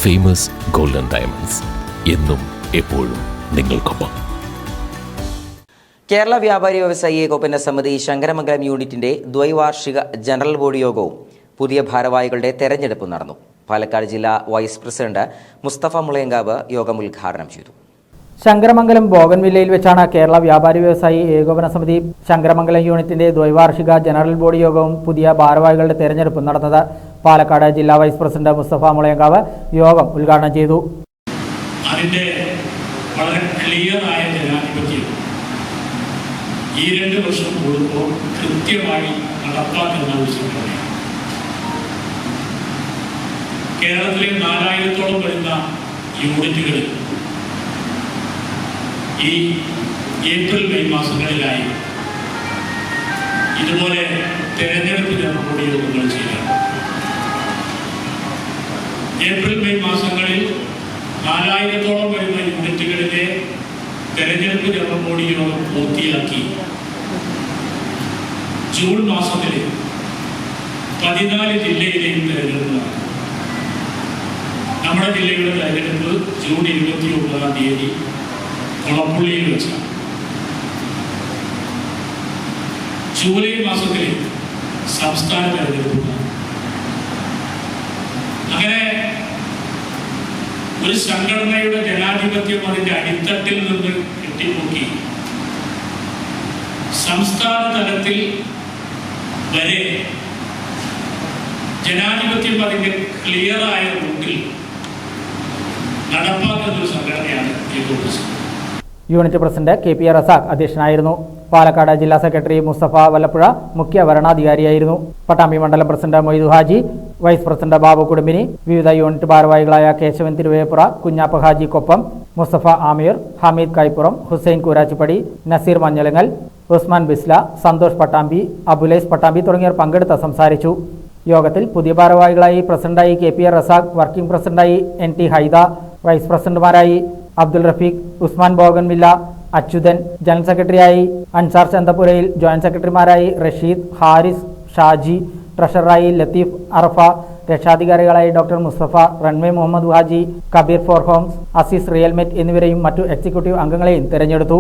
Famous golden diamonds എന്നും എപ്പോഴും നിങ്ങൾക്കൊപ്പം. കേരള വ്യാപാരി വ്യവസായി ഏകോപന സമിതി ശങ്കരമംഗലം യൂണിറ്റിന്റെ ദ്വൈവാർഷിക ജനറൽ ബോഡി യോഗവും പുതിയ ഭാരവാഹികളുടെ തെരഞ്ഞെടുപ്പും നടന്നു. പാലക്കാട് ജില്ലാ വൈസ് പ്രസിഡന്റ് മുസ്തഫ മുളയങ്കാവ് യോഗം ഉദ്ഘാടനം ചെയ്തു. ശങ്കരമംഗലം ബോഗൻവില്ലയിൽ വെച്ചാണ് കേരള വ്യാപാരി വ്യവസായി ഏകോപന സമിതി ശങ്കരമംഗലം യൂണിറ്റിന്റെ ദ്വൈവാർഷിക ജനറൽ ബോഡി യോഗവും പുതിയ ഭാരവാഹികളുടെ തെരഞ്ഞെടുപ്പും നടന്നത്. പാലക്കാട് ജില്ലാ വൈസ് പ്രസിഡന്റ് മുസ്തഫ മുളയങ്കാവ് യോഗം ഉദ്ഘാടനം ചെയ്തു. അതിന്റെ വളരെ ക്ലിയറായ ജനാധിപത്യം ഈ 2 വർഷം കൂടുമ്പോൾ കൃത്യമായി നടപ്പാക്കുന്ന ആവശ്യമാണ്. കേരളത്തിലെ 4000-ഓളം വരുന്ന യൂണിറ്റുകളിൽ ഈ ഏപ്രിൽ മെയ് മാസങ്ങളിലായി ഇതുപോലെ തെരഞ്ഞെടുപ്പ് ജനറൽ യോഗങ്ങൾ ചെയ്യണം. ഏപ്രിൽ മെയ് മാസങ്ങളിൽ 4000-ഓളം വരുന്ന യൂണിറ്റുകളിലെ തെരഞ്ഞെടുപ്പ് ജനറൽ ബോഡി യോഗം പൂർത്തിയാക്കി ജൂൺ മാസത്തിൽ 14 ജില്ലയിലെയും തെരഞ്ഞെടുപ്പ് നടന്നു. നമ്മുടെ ജില്ലയുടെ തെരഞ്ഞെടുപ്പ് ജൂൺ 29-ാം തീയതി കൊളപ്പുള്ളിയിൽ വെച്ചാണ്. ജൂലൈ മാസത്തിൽ സംസ്ഥാന തെരഞ്ഞെടുപ്പ്. അങ്ങനെ ഒരു സംഘടനയുടെ ജനാധിപത്യം അതിന്റെ അടിത്തട്ടിൽ നിന്ന് കെട്ടിപ്പൊക്കി സംസ്ഥാന തലത്തിൽ വരെ ജനാധിപത്യം അതിന്റെ ക്ലിയറായ റൂട്ടിൽ നടപ്പാക്കുന്ന ഒരു സംഘടനയാണ് ഏകോപന. യൂണിറ്റ് പ്രസിഡന്റ് KP റസാഖ് അധ്യക്ഷനായിരുന്നു. പാലക്കാട് ജില്ലാ സെക്രട്ടറി മുസ്തഫ വല്ലപ്പുഴ മുഖ്യ വരണാധികാരിയായിരുന്നു. പട്ടാമ്പി മണ്ഡലം president Moidu Haji, vice president Babu കുടുംബിനി, വിവിധ യൂണിറ്റ് ഭാരവാഹികളായ കേശവൻ തിരുവേപ്പുറ, കുഞ്ഞാപ്പ ഹാജി കൊപ്പം, മുസ്തഫ ആമീർ, ഹമീദ് കൈപ്പുറം, ഹുസൈൻ കൂരാച്ചിപ്പടി, നസീർ മഞ്ഞലങ്ങൽ, ഉസ്മാൻ ബിസ്ല, സന്തോഷ് പട്ടാമ്പി, അബുലൈസ് പട്ടാമ്പി തുടങ്ങിയവർ പങ്കെടുത്ത് സംസാരിച്ചു. യോഗത്തിൽ പുതിയ ഭാരവാഹികളായി പ്രസിഡന്റായി KP റസാഖ്, വർക്കിംഗ് പ്രസിഡന്റായി NT ഹൈദ, വൈസ് പ്രസിഡന്റുമാരായി അബ്ദുൽ റഫീഖ്, ഉസ്മാൻ ബോഗൻവില്ല, അച്യുതൻ, ജനറൽ സെക്രട്ടറിയായി അൻസാർ ചന്തപുരയിൽ, ജോയിന്റ് സെക്രട്ടറിമാരായി റഷീദ്, ഹാരിസ്, ഷാജി, ട്രഷററായി ലത്തീഫ് അറഫ, രക്ഷാധികാരികളായി doctor Musthafa, runway Muhammad Haji, Kabeer for homes, Azeez റിയൽമെറ്റ് എന്നിവരെയും മറ്റു എക്സിക്യൂട്ടീവ് അംഗങ്ങളെയും തെരഞ്ഞെടുത്തു.